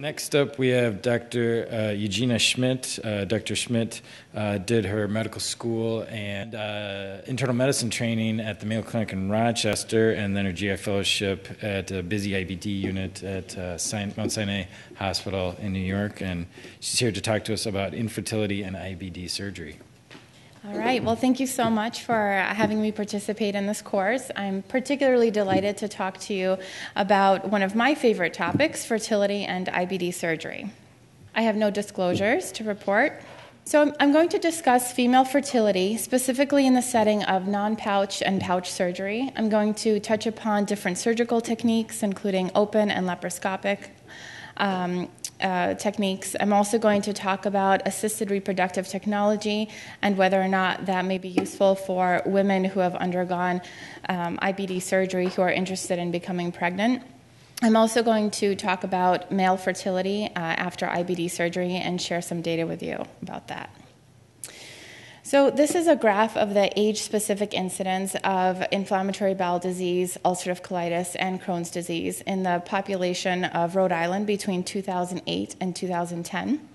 Next up, we have Dr. Eugenia Shmidt. Dr. Shmidt did her medical school and internal medicine training at the Mayo Clinic in Rochester, and then her GI fellowship at a busy IBD unit at Mount Sinai Hospital in New York. And she's here to talk to us about infertility and IBD surgery. All right. Well, thank you so much for having me participate in this course. I'm particularly delighted to talk to you about one of my favorite topics, fertility and IBD surgery. I have no disclosures to report. So I'm going to discuss female fertility, specifically in the setting of non-pouch and pouch surgery. I'm going to touch upon different surgical techniques, including open and laparoscopic techniques. I'm also going to talk about assisted reproductive technology and whether or not that may be useful for women who have undergone IBD surgery who are interested in becoming pregnant. I'm also going to talk about male fertility after IBD surgery and share some data with you about that. So this is a graph of the age-specific incidence of inflammatory bowel disease, ulcerative colitis, and Crohn's disease in the population of Rhode Island between 2008 and 2010.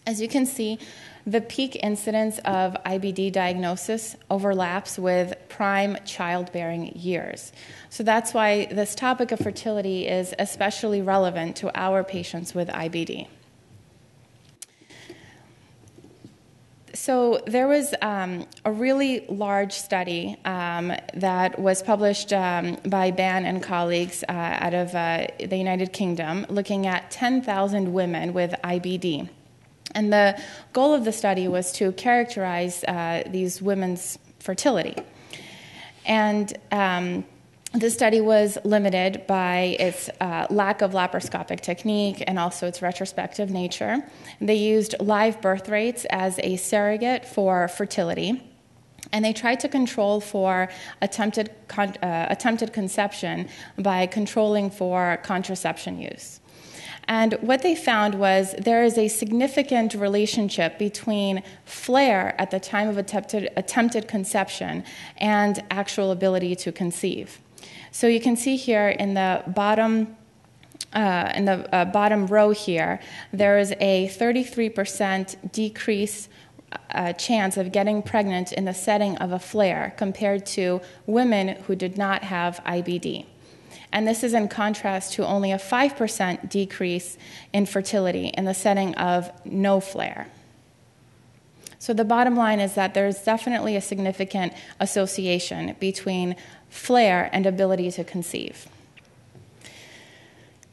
As you can see, the peak incidence of IBD diagnosis overlaps with prime childbearing years. So that's why this topic of fertility is especially relevant to our patients with IBD. So there was a really large study that was published by Ban and colleagues out of the United Kingdom looking at 10,000 women with IBD. And the goal of the study was to characterize these women's fertility. And the study was limited by its lack of laparoscopic technique and also its retrospective nature. They used live birth rates as a surrogate for fertility, and they tried to control for attempted conception by controlling for contraception use. And what they found was there is a significant relationship between flare at the time of attempted conception and actual ability to conceive. So you can see here in the bottom row here, there is a 33% decrease chance of getting pregnant in the setting of a flare compared to women who did not have IBD. And this is in contrast to only a 5% decrease in fertility in the setting of no flare. So the bottom line is that there's definitely a significant association between flare and ability to conceive.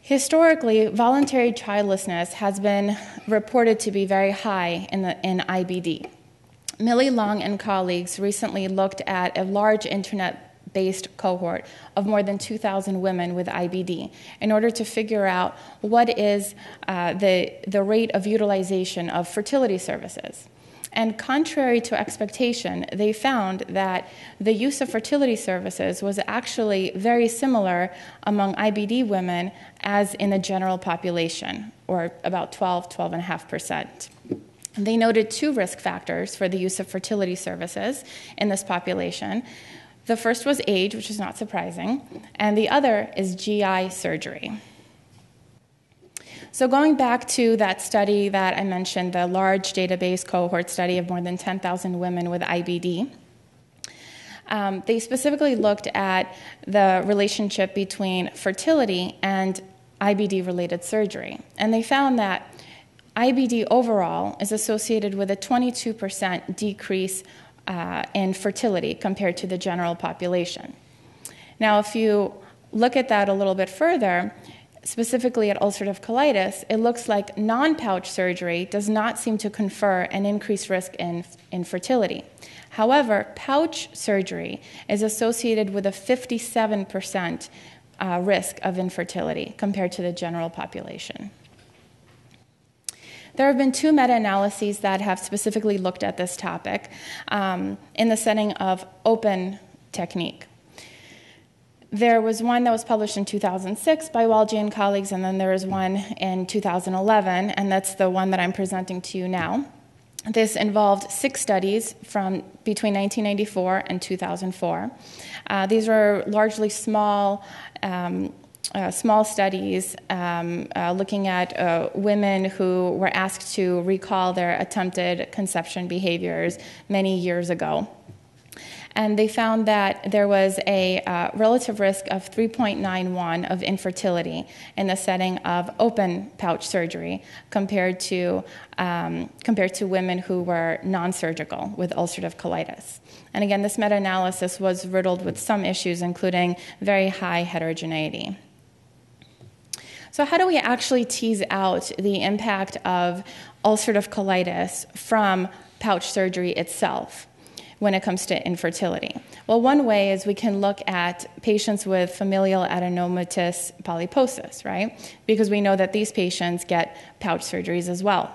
Historically, voluntary childlessness has been reported to be very high in IBD. Millie Long and colleagues recently looked at a large internet-based cohort of more than 2,000 women with IBD in order to figure out what is the rate of utilization of fertility services. And contrary to expectation, they found that the use of fertility services was actually very similar among IBD women as in the general population, or about 12.5%. They noted two risk factors for the use of fertility services in this population. The first was age, which is not surprising, and the other is GI surgery. So going back to that study that I mentioned, the large database cohort study of more than 10,000 women with IBD, they specifically looked at the relationship between fertility and IBD-related surgery. And they found that IBD overall is associated with a 22% decrease in fertility compared to the general population. Now, if you look at that a little bit further, specifically at ulcerative colitis, it looks like non-pouch surgery does not seem to confer an increased risk in fertility. However, pouch surgery is associated with a 57% risk of infertility compared to the general population. There have been two meta-analyses that have specifically looked at this topic in the setting of open technique. There was one that was published in 2006 by Walji and colleagues, and then there was one in 2011, and that's the one that I'm presenting to you now. This involved 6 studies from between 1994 and 2004. These were largely small small studies looking at women who were asked to recall their attempted conception behaviors many years ago. And they found that there was a relative risk of 3.91 of infertility in the setting of open pouch surgery compared to women who were non-surgical with ulcerative colitis. And again, this meta-analysis was riddled with some issues, including very high heterogeneity. So how do we actually tease out the impact of ulcerative colitis from pouch surgery itself when it comes to infertility? Well, one way is we can look at patients with familial adenomatous polyposis, right? Because we know that these patients get pouch surgeries as well.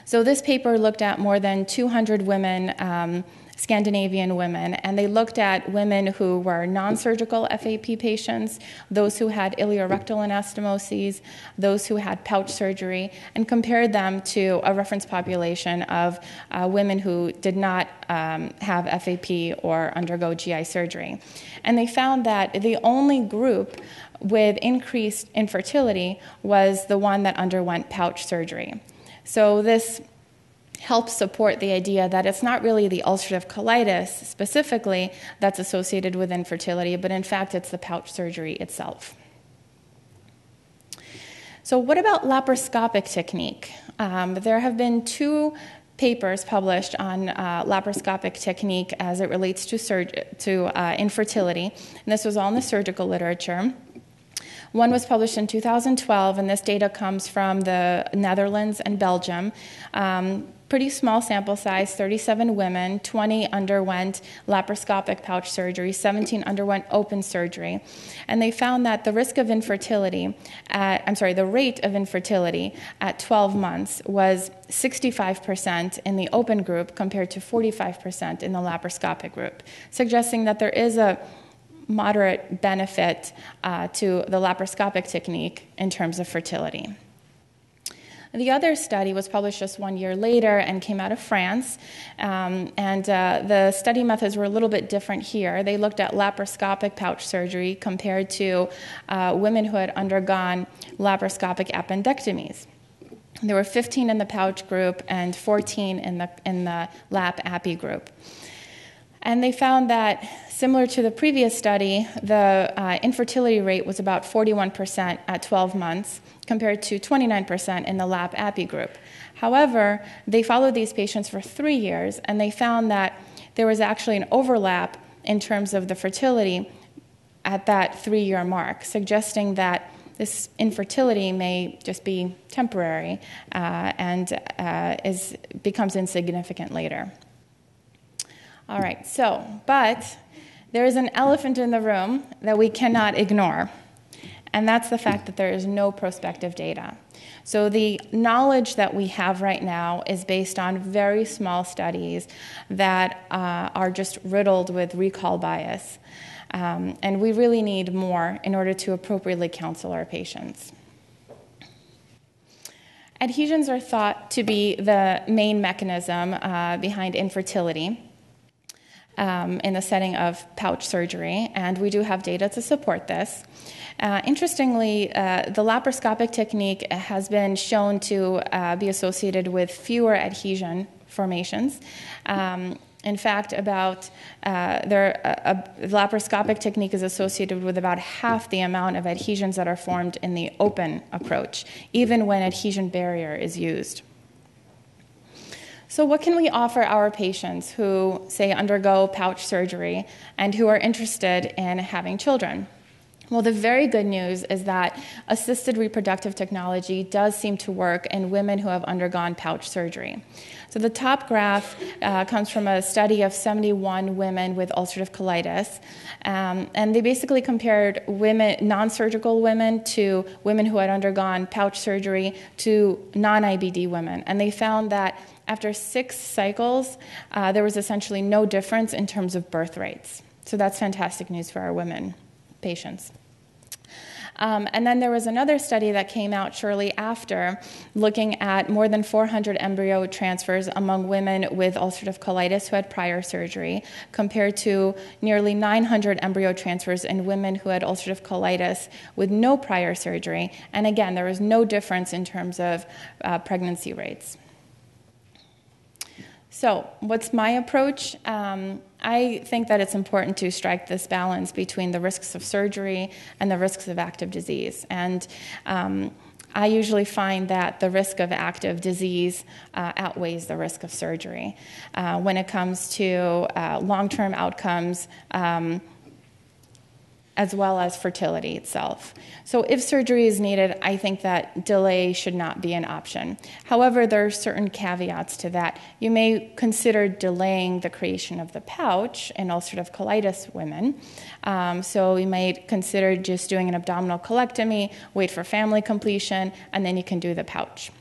So this paper looked at more than 200 women, Scandinavian women, and they looked at women who were non-surgical FAP patients, those who had ileorectal anastomoses, those who had pouch surgery, and compared them to a reference population of women who did not have FAP or undergo GI surgery. And they found that the only group with increased infertility was the one that underwent pouch surgery. So this helps support the idea that it's not really the ulcerative colitis specifically that's associated with infertility, but in fact it's the pouch surgery itself. So what about laparoscopic technique? There have been 2 papers published on laparoscopic technique as it relates to infertility, and this was all in the surgical literature. One was published in 2012, and this data comes from the Netherlands and Belgium. Pretty small sample size, 37 women, 20 underwent laparoscopic pouch surgery, 17 underwent open surgery. And they found that the rate of infertility at 12 months was 65% in the open group compared to 45% in the laparoscopic group, suggesting that there is a moderate benefit to the laparoscopic technique in terms of fertility. The other study was published just 1 year later and came out of France, and the study methods were a little bit different here. They looked at laparoscopic pouch surgery compared to women who had undergone laparoscopic appendectomies. There were 15 in the pouch group and 14 in the lap-appy group. And they found that, similar to the previous study, the infertility rate was about 41% at 12 months, compared to 29% in the lap-appy group. However, they followed these patients for 3 years, and they found that there was actually an overlap in terms of the fertility at that 3-year mark, suggesting that this infertility may just be temporary and becomes insignificant later. All right, but there is an elephant in the room that we cannot ignore, and that's the fact that there is no prospective data. So the knowledge that we have right now is based on very small studies that are just riddled with recall bias, and we really need more in order to appropriately counsel our patients. Adhesions are thought to be the main mechanism behind infertility in the setting of pouch surgery, and we do have data to support this. Interestingly, the laparoscopic technique has been shown to be associated with fewer adhesion formations. In fact, the laparoscopic technique is associated with about half the amount of adhesions that are formed in the open approach, even when adhesion barrier is used. So what can we offer our patients who, say, undergo pouch surgery and who are interested in having children? Well, the very good news is that assisted reproductive technology does seem to work in women who have undergone pouch surgery. So the top graph comes from a study of 71 women with ulcerative colitis, and they basically compared non-surgical women to women who had undergone pouch surgery to non-IBD women, and they found that after 6 cycles, there was essentially no difference in terms of birth rates. So that's fantastic news for our women patients. And then there was another study that came out shortly after looking at more than 400 embryo transfers among women with ulcerative colitis who had prior surgery compared to nearly 900 embryo transfers in women who had ulcerative colitis with no prior surgery. And again, there was no difference in terms of pregnancy rates. So what's my approach? I think that it's important to strike this balance between the risks of surgery and the risks of active disease. And I usually find that the risk of active disease outweighs the risk of surgery. When it comes to long-term outcomes, as well as fertility itself. So if surgery is needed, I think that delay should not be an option. However, there are certain caveats to that. You may consider delaying the creation of the pouch in ulcerative colitis women. So you might consider just doing an abdominal colectomy, wait for family completion, and then you can do the pouch.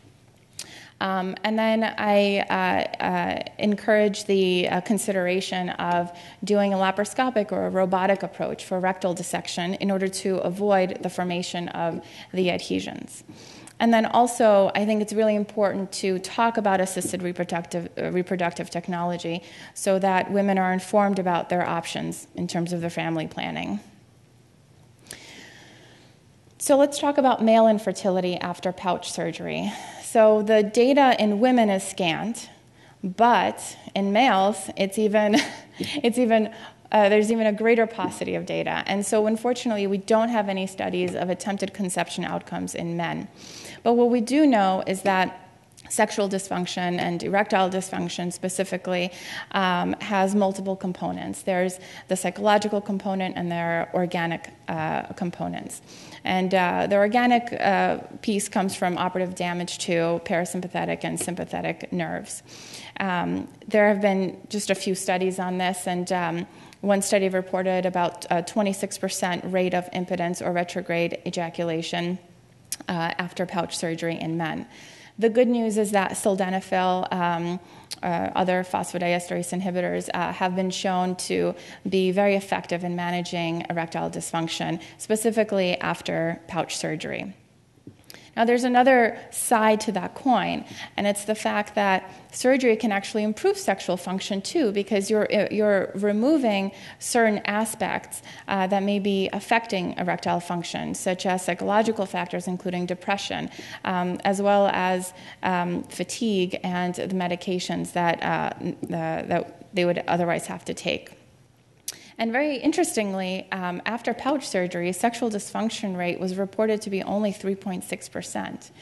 And then I encourage the consideration of doing a laparoscopic or a robotic approach for rectal dissection in order to avoid the formation of the adhesions. And then also, I think it's really important to talk about assisted reproductive technology so that women are informed about their options in terms of their family planning. So let's talk about male infertility after pouch surgery. So the data in women is scant, but in males, there's even a greater paucity of data. And so unfortunately, we don't have any studies of attempted conception outcomes in men. But what we do know is that sexual dysfunction and erectile dysfunction specifically has multiple components. There's the psychological component and there are organic components. And the organic piece comes from operative damage to parasympathetic and sympathetic nerves. There have been just a few studies on this, and one study reported about a 26% rate of impotence or retrograde ejaculation after pouch surgery in men. The good news is that sildenafil, other phosphodiesterase inhibitors, have been shown to be very effective in managing erectile dysfunction, specifically after pouch surgery. Now, there's another side to that coin, and it's the fact that surgery can actually improve sexual function too, because you're removing certain aspects that may be affecting erectile function, such as psychological factors, including depression, as well as fatigue and the medications that they would otherwise have to take. And very interestingly, after pouch surgery, sexual dysfunction rate was reported to be only 3.6%.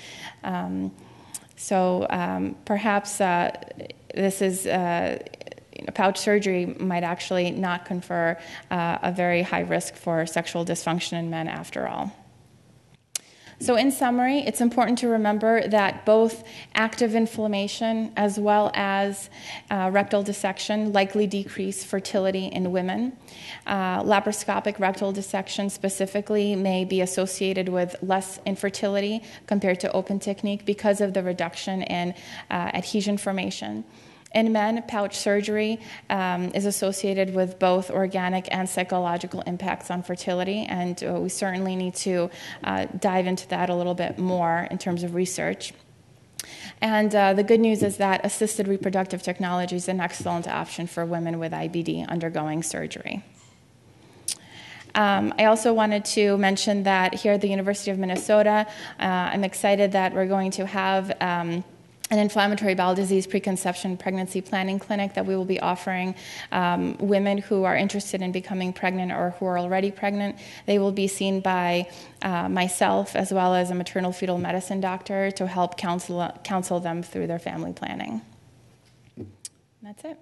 Perhaps this is pouch surgery might actually not confer a very high risk for sexual dysfunction in men after all. So in summary, it's important to remember that both active inflammation as well as rectal dissection likely decrease fertility in women. Laparoscopic rectal dissection specifically may be associated with less infertility compared to open technique because of the reduction in adhesion formation. In men, pouch surgery is associated with both organic and psychological impacts on fertility, and we certainly need to dive into that a little bit more in terms of research. And the good news is that assisted reproductive technology is an excellent option for women with IBD undergoing surgery. I also wanted to mention that here at the University of Minnesota, I'm excited that we're going to have an inflammatory bowel disease preconception pregnancy planning clinic that we will be offering women who are interested in becoming pregnant or who are already pregnant. They will be seen by myself as well as a maternal fetal medicine doctor to help counsel them through their family planning. That's it.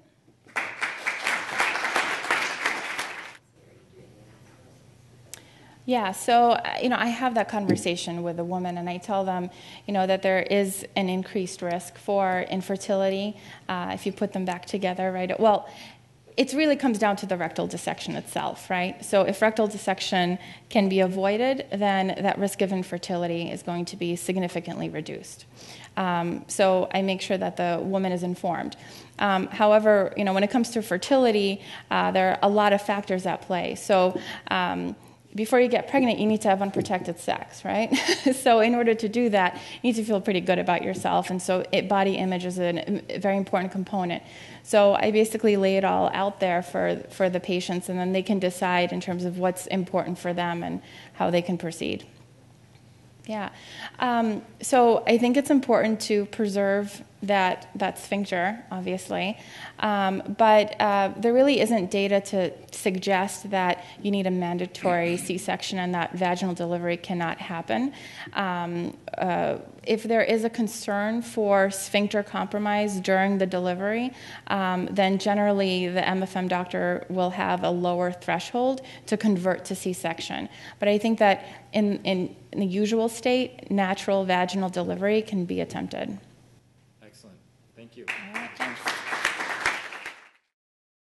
Yeah, so, I have that conversation with a woman and I tell them, that there is an increased risk for infertility if you put them back together, right? Well, it really comes down to the rectal dissection itself, right? So if rectal dissection can be avoided, then that risk of infertility is going to be significantly reduced. So I make sure that the woman is informed. However, when it comes to fertility, there are a lot of factors at play. So, before you get pregnant, you need to have unprotected sex, right? So in order to do that, you need to feel pretty good about yourself. And so body image is a very important component. So I basically lay it all out there for the patients, and then they can decide in terms of what's important for them and how they can proceed. Yeah. So I think it's important to preserve that sphincter, obviously. But there really isn't data to suggest that you need a mandatory C-section and that vaginal delivery cannot happen. If there is a concern for sphincter compromise during the delivery, then generally the MFM doctor will have a lower threshold to convert to C-section. But I think that in the usual state, natural vaginal delivery can be attempted. Excellent. Thank you. All right, thanks.